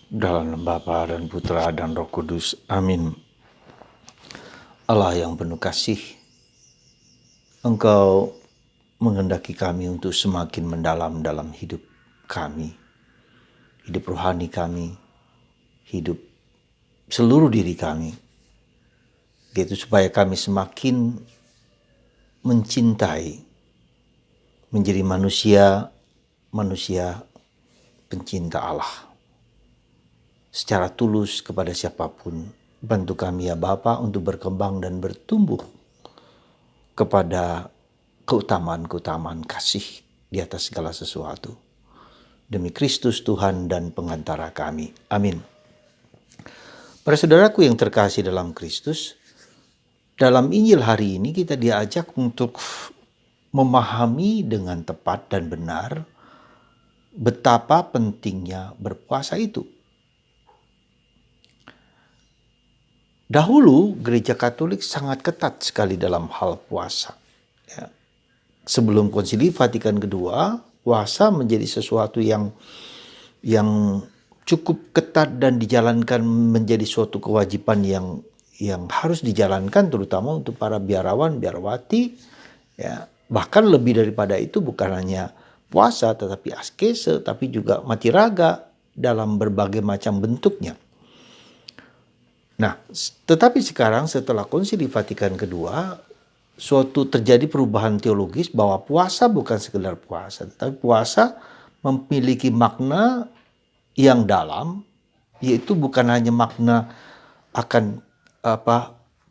Dalam nama Bapa dan Putra dan Roh Kudus. Amin. Allah yang penuh kasih, Engkau menghendaki kami untuk semakin mendalam dalam hidup kami, hidup rohani kami, hidup seluruh diri kami, yaitu supaya kami semakin mencintai, menjadi manusia pencinta Allah secara tulus kepada siapapun. Bantu kami ya Bapa untuk berkembang dan bertumbuh kepada keutamaan-keutamaan kasih di atas segala sesuatu. Demi Kristus Tuhan dan pengantara kami. Amin. Para saudaraku yang terkasih dalam Kristus, dalam Injil hari ini kita diajak untuk memahami dengan tepat dan benar betapa pentingnya berpuasa itu. Dahulu gereja Katolik sangat ketat sekali dalam hal puasa. Ya. Sebelum Konsili Vatikan II, puasa menjadi sesuatu yang cukup ketat dan dijalankan menjadi suatu kewajiban yang harus dijalankan, terutama untuk para biarawan, biarawati. Ya. Bahkan lebih daripada itu, bukan hanya puasa tetapi askese, tapi juga mati raga dalam berbagai macam bentuknya. Nah, tetapi sekarang setelah Konsili Vatikan II, suatu terjadi perubahan teologis bahwa puasa bukan sekedar puasa, tetapi puasa memiliki makna yang dalam, yaitu bukan hanya makna akan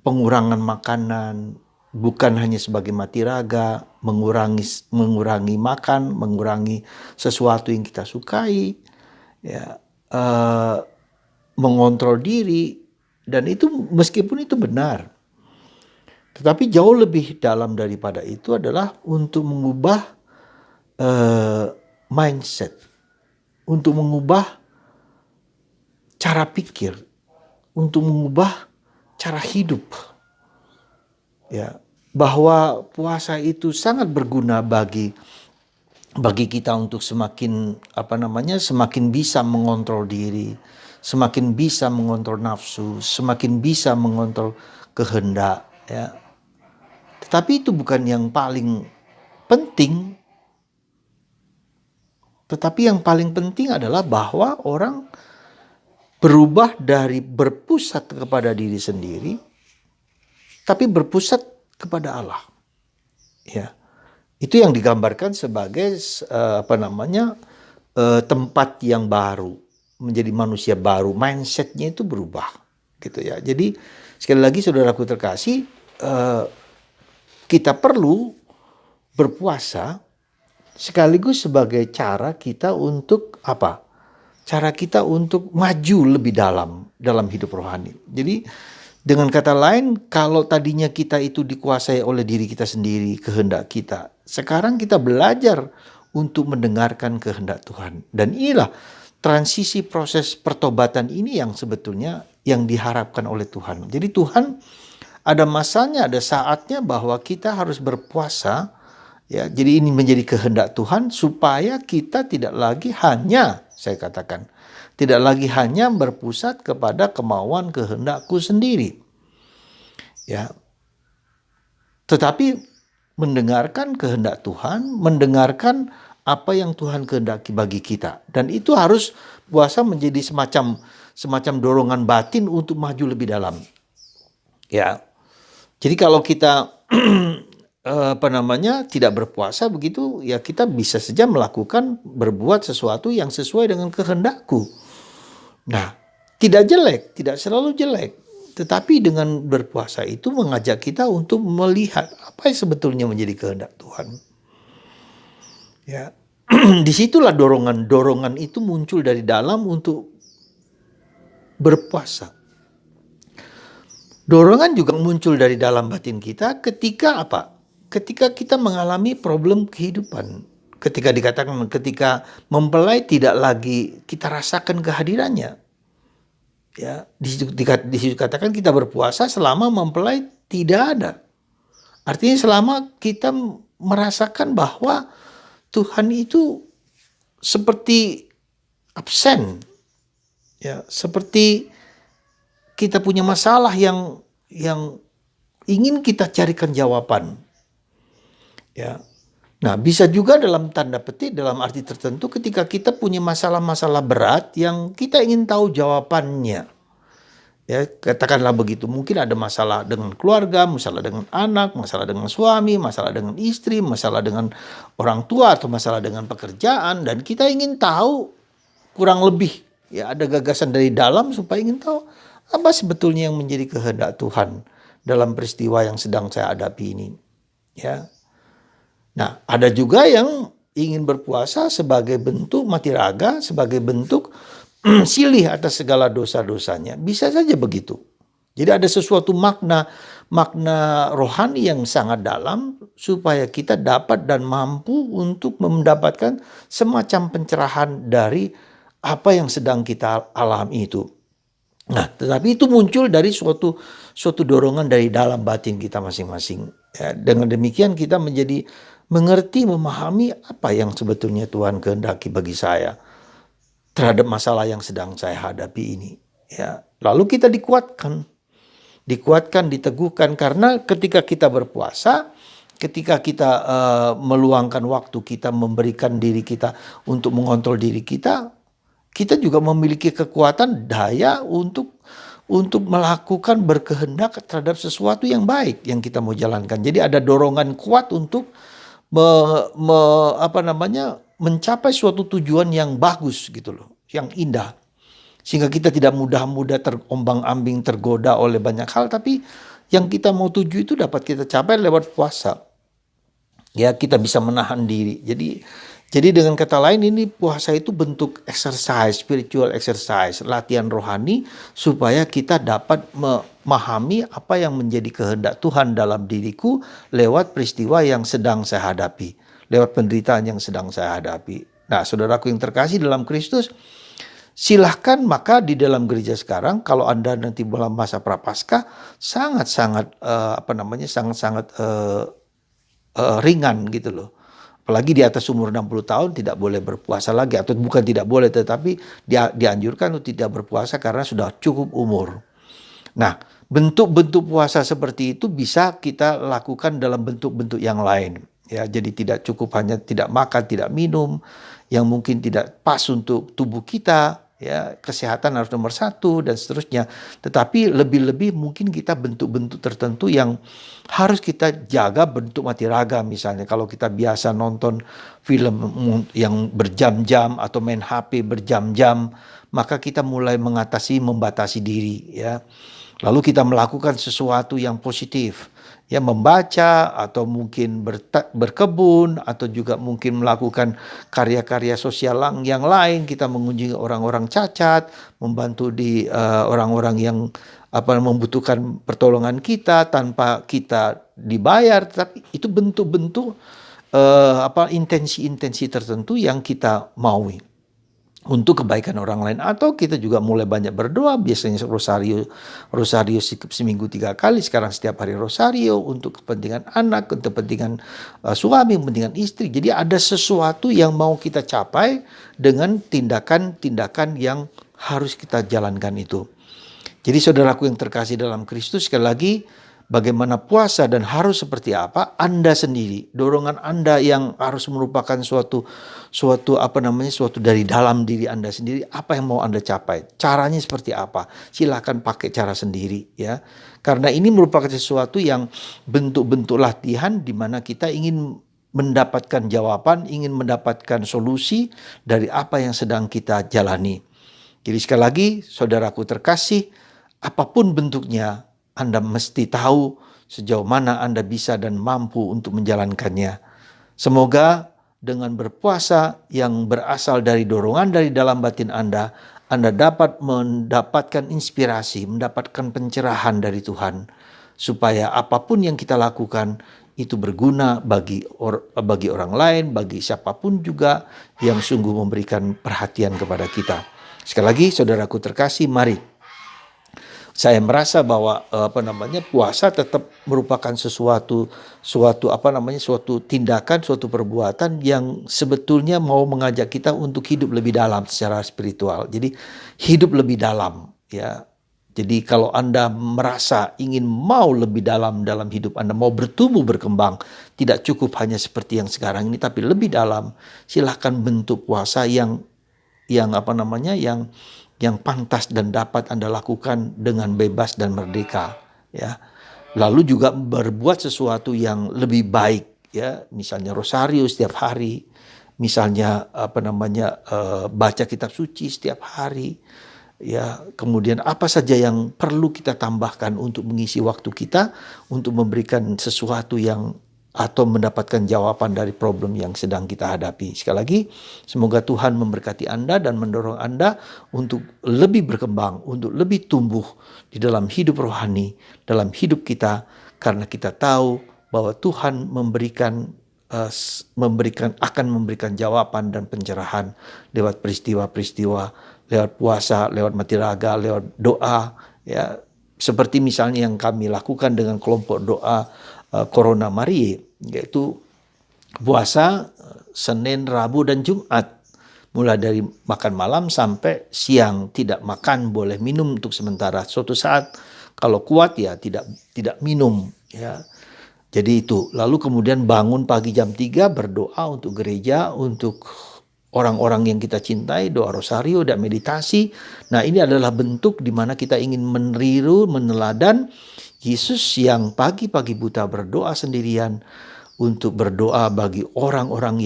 pengurangan makanan, bukan hanya sebagai mati raga, mengurangi makan, mengurangi sesuatu yang kita sukai, ya, mengontrol diri. Dan itu meskipun itu benar, tetapi jauh lebih dalam daripada itu adalah untuk mengubah mindset, untuk mengubah cara pikir, untuk mengubah cara hidup. Ya, bahwa puasa itu sangat berguna bagi kita untuk semakin semakin bisa mengontrol diri, semakin bisa mengontrol nafsu, semakin bisa mengontrol kehendak, ya. Tetapi itu bukan yang paling penting. Tetapi yang paling penting adalah bahwa orang berubah dari berpusat kepada diri sendiri, tapi berpusat kepada Allah. Ya. Itu yang digambarkan sebagai tempat yang baru, menjadi manusia baru, mindsetnya itu berubah, gitu ya. Jadi sekali lagi saudaraku terkasih, kita perlu berpuasa sekaligus sebagai cara kita untuk apa? Cara kita untuk maju lebih dalam hidup rohani. Jadi dengan kata lain, kalau tadinya kita itu dikuasai oleh diri kita sendiri, kehendak kita, sekarang kita belajar untuk mendengarkan kehendak Tuhan. Dan inilah transisi proses pertobatan ini yang sebetulnya yang diharapkan oleh Tuhan. Jadi Tuhan ada masanya, ada saatnya bahwa kita harus berpuasa. Ya, jadi ini menjadi kehendak Tuhan supaya kita tidak lagi hanya, saya katakan, tidak lagi hanya berpusat kepada kemauan kehendakku sendiri. Ya. Tetapi mendengarkan kehendak Tuhan, mendengarkan apa yang Tuhan kehendaki bagi kita. Dan itu harus puasa menjadi semacam dorongan batin untuk maju lebih dalam. Ya. Jadi kalau kita tidak berpuasa begitu, ya kita bisa saja berbuat sesuatu yang sesuai dengan kehendakku. Nah, tidak jelek, tidak selalu jelek, tetapi dengan berpuasa itu mengajak kita untuk melihat apa yang sebetulnya menjadi kehendak Tuhan. Ya, disitulah dorongan itu muncul dari dalam untuk berpuasa. Dorongan juga muncul dari dalam batin kita ketika apa? Ketika kita mengalami problem kehidupan. Ketika mempelai tidak lagi kita rasakan kehadirannya. Ya, di situ dikatakan kita berpuasa selama mempelai tidak ada. Artinya selama kita merasakan bahwa Tuhan itu seperti absen. Ya, seperti kita punya masalah yang ingin kita carikan jawaban. Ya. Nah, bisa juga dalam tanda petik, dalam arti tertentu ketika kita punya masalah-masalah berat yang kita ingin tahu jawabannya. Ya, katakanlah begitu. Mungkin ada masalah dengan keluarga, masalah dengan anak, masalah dengan suami, masalah dengan istri, masalah dengan orang tua atau masalah dengan pekerjaan, dan kita ingin tahu kurang lebih, ya, ada gagasan dari dalam supaya ingin tahu apa sebetulnya yang menjadi kehendak Tuhan dalam peristiwa yang sedang saya hadapi ini. Ya. Nah, ada juga yang ingin berpuasa sebagai bentuk mati raga, sebagai bentuk silih atas segala dosa-dosanya. Bisa saja begitu. Jadi ada sesuatu makna rohani yang sangat dalam supaya kita dapat dan mampu untuk mendapatkan semacam pencerahan dari apa yang sedang kita alami itu. Nah, tetapi itu muncul dari suatu dorongan dari dalam batin kita masing-masing. Ya, dengan demikian kita menjadi mengerti, memahami apa yang sebetulnya Tuhan kehendaki bagi saya terhadap masalah yang sedang saya hadapi ini. Ya, lalu kita dikuatkan, diteguhkan, karena ketika kita berpuasa, ketika kita meluangkan waktu kita, memberikan diri kita untuk mengontrol diri kita juga memiliki kekuatan, daya untuk melakukan, berkehendak terhadap sesuatu yang baik yang kita mau jalankan. Jadi ada dorongan kuat untuk mencapai suatu tujuan yang bagus gitu loh, yang indah. Sehingga kita tidak mudah-mudah terombang-ambing, tergoda oleh banyak hal, tapi yang kita mau tuju itu dapat kita capai lewat puasa. Ya, kita bisa menahan diri. Jadi dengan kata lain, ini puasa itu bentuk exercise, spiritual exercise, latihan rohani supaya kita dapat memahami apa yang menjadi kehendak Tuhan dalam diriku lewat peristiwa yang sedang saya hadapi, lewat penderitaan yang sedang saya hadapi. Nah, saudaraku yang terkasih dalam Kristus, silahkan maka di dalam gereja sekarang, kalau Anda nanti dalam masa prapaskah, sangat-sangat ringan gitu loh. Apalagi di atas umur 60 tahun tidak boleh berpuasa lagi, atau bukan tidak boleh, tetapi dianjurkan untuk tidak berpuasa karena sudah cukup umur. Nah, bentuk-bentuk puasa seperti itu bisa kita lakukan dalam bentuk-bentuk yang lain. Ya, jadi tidak cukup hanya tidak makan, tidak minum, yang mungkin tidak pas untuk tubuh kita. Ya, kesehatan harus nomor satu dan seterusnya. Tetapi lebih-lebih mungkin kita bentuk-bentuk tertentu yang harus kita jaga, bentuk mati raga misalnya. Kalau kita biasa nonton film yang berjam-jam atau main HP berjam-jam, maka kita mulai membatasi diri, ya. Lalu kita melakukan sesuatu yang positif, ya, membaca atau mungkin berkebun atau juga mungkin melakukan karya-karya sosial yang lain. Kita mengunjungi orang-orang cacat, membantu di orang-orang yang membutuhkan pertolongan kita tanpa kita dibayar, tapi itu bentuk-bentuk intensi-intensi tertentu yang kita maui untuk kebaikan orang lain. Atau kita juga mulai banyak berdoa, biasanya rosario seminggu 3 kali, sekarang setiap hari rosario untuk kepentingan anak, untuk kepentingan suami, kepentingan istri. Jadi ada sesuatu yang mau kita capai dengan tindakan-tindakan yang harus kita jalankan itu. Jadi saudaraku yang terkasih dalam Kristus, sekali lagi, bagaimana puasa dan harus seperti apa, Anda sendiri, dorongan Anda yang harus merupakan suatu dari dalam diri Anda sendiri, apa yang mau Anda capai, caranya seperti apa, silakan pakai cara sendiri, ya. Karena ini merupakan sesuatu yang bentuk-bentuk latihan di mana kita ingin mendapatkan jawaban, ingin mendapatkan solusi dari apa yang sedang kita jalani. Jadi sekali lagi, saudaraku terkasih, apapun bentuknya, Anda mesti tahu sejauh mana Anda bisa dan mampu untuk menjalankannya. Semoga dengan berpuasa yang berasal dari dorongan dari dalam batin Anda dapat mendapatkan inspirasi, mendapatkan pencerahan dari Tuhan, supaya apapun yang kita lakukan itu berguna bagi orang lain, bagi siapapun juga yang sungguh memberikan perhatian kepada kita. Sekali lagi, saudaraku terkasih, mari saya merasa bahwa puasa tetap merupakan suatu tindakan, suatu perbuatan yang sebetulnya mau mengajak kita untuk hidup lebih dalam secara spiritual. Jadi hidup lebih dalam, ya. Jadi kalau Anda merasa ingin mau lebih dalam hidup Anda, mau bertumbuh berkembang, tidak cukup hanya seperti yang sekarang ini tapi lebih dalam, silahkan bentuk puasa yang pantas dan dapat Anda lakukan dengan bebas dan merdeka, ya. Lalu juga berbuat sesuatu yang lebih baik, ya, misalnya rosario setiap hari, misalnya baca kitab suci setiap hari, ya. Kemudian apa saja yang perlu kita tambahkan untuk mengisi waktu kita untuk memberikan sesuatu yang atau mendapatkan jawaban dari problem yang sedang kita hadapi. Sekali lagi, semoga Tuhan memberkati Anda dan mendorong Anda untuk lebih berkembang, untuk lebih tumbuh di dalam hidup rohani, dalam hidup kita, karena kita tahu bahwa Tuhan akan memberikan jawaban dan pencerahan lewat peristiwa-peristiwa, lewat puasa, lewat mati raga, lewat doa, ya. Seperti misalnya yang kami lakukan dengan kelompok doa Corona Marie, yaitu puasa Senin, Rabu, dan Jumat. Mulai dari makan malam sampai siang, tidak makan, boleh minum untuk sementara. Suatu saat kalau kuat ya tidak minum, ya. Jadi itu. Lalu kemudian bangun pagi jam 3 berdoa untuk gereja, untuk orang-orang yang kita cintai, doa rosario dan meditasi. Nah, ini adalah bentuk di mana kita ingin meniru, meneladan Yesus yang pagi-pagi buta berdoa sendirian untuk berdoa bagi orang-orang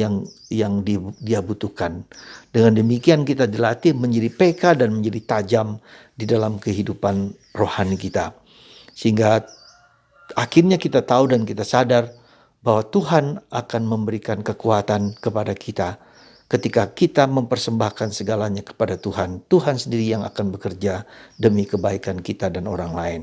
yang dia butuhkan. Dengan demikian kita dilatih menjadi peka dan menjadi tajam di dalam kehidupan rohani kita. Sehingga akhirnya kita tahu dan kita sadar bahwa Tuhan akan memberikan kekuatan kepada kita ketika kita mempersembahkan segalanya kepada Tuhan. Tuhan sendiri yang akan bekerja demi kebaikan kita dan orang lain.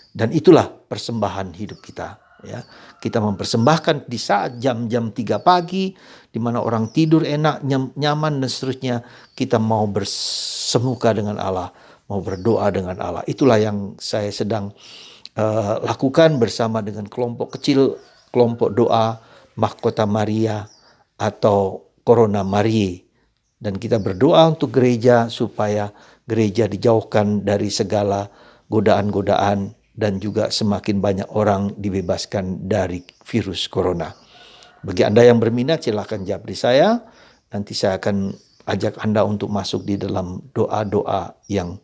Dan itulah persembahan hidup kita, ya. Kita mempersembahkan di saat jam-jam 3 pagi, di mana orang tidur enak, nyaman dan seterusnya, kita mau bersemuka dengan Allah, mau berdoa dengan Allah. Itulah yang saya sedang lakukan bersama dengan kelompok kecil, kelompok doa Mahkota Maria atau Corona Marie. Dan kita berdoa untuk gereja supaya gereja dijauhkan dari segala godaan-godaan dan juga semakin banyak orang dibebaskan dari virus corona. Bagi Anda yang berminat silahkan japri saya. Nanti saya akan ajak Anda untuk masuk di dalam doa-doa yang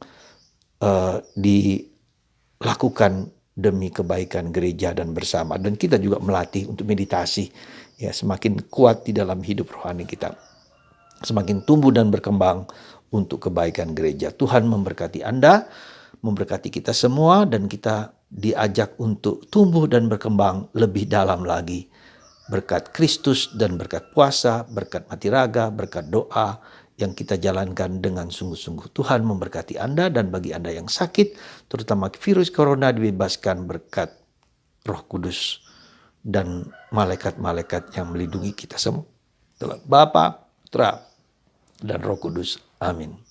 dilakukan demi kebaikan gereja dan bersama. Dan kita juga melatih untuk meditasi, ya, semakin kuat di dalam hidup rohani kita. Semakin tumbuh dan berkembang untuk kebaikan gereja. Tuhan memberkati Anda, memberkati kita semua, dan kita diajak untuk tumbuh dan berkembang lebih dalam lagi. Berkat Kristus dan berkat puasa, berkat mati raga, berkat doa yang kita jalankan dengan sungguh-sungguh. Tuhan memberkati Anda, dan bagi Anda yang sakit, terutama virus corona, dibebaskan berkat Roh Kudus dan malaikat-malaikat yang melindungi kita semua. Dalam Bapa, Putra, dan Roh Kudus. Amin.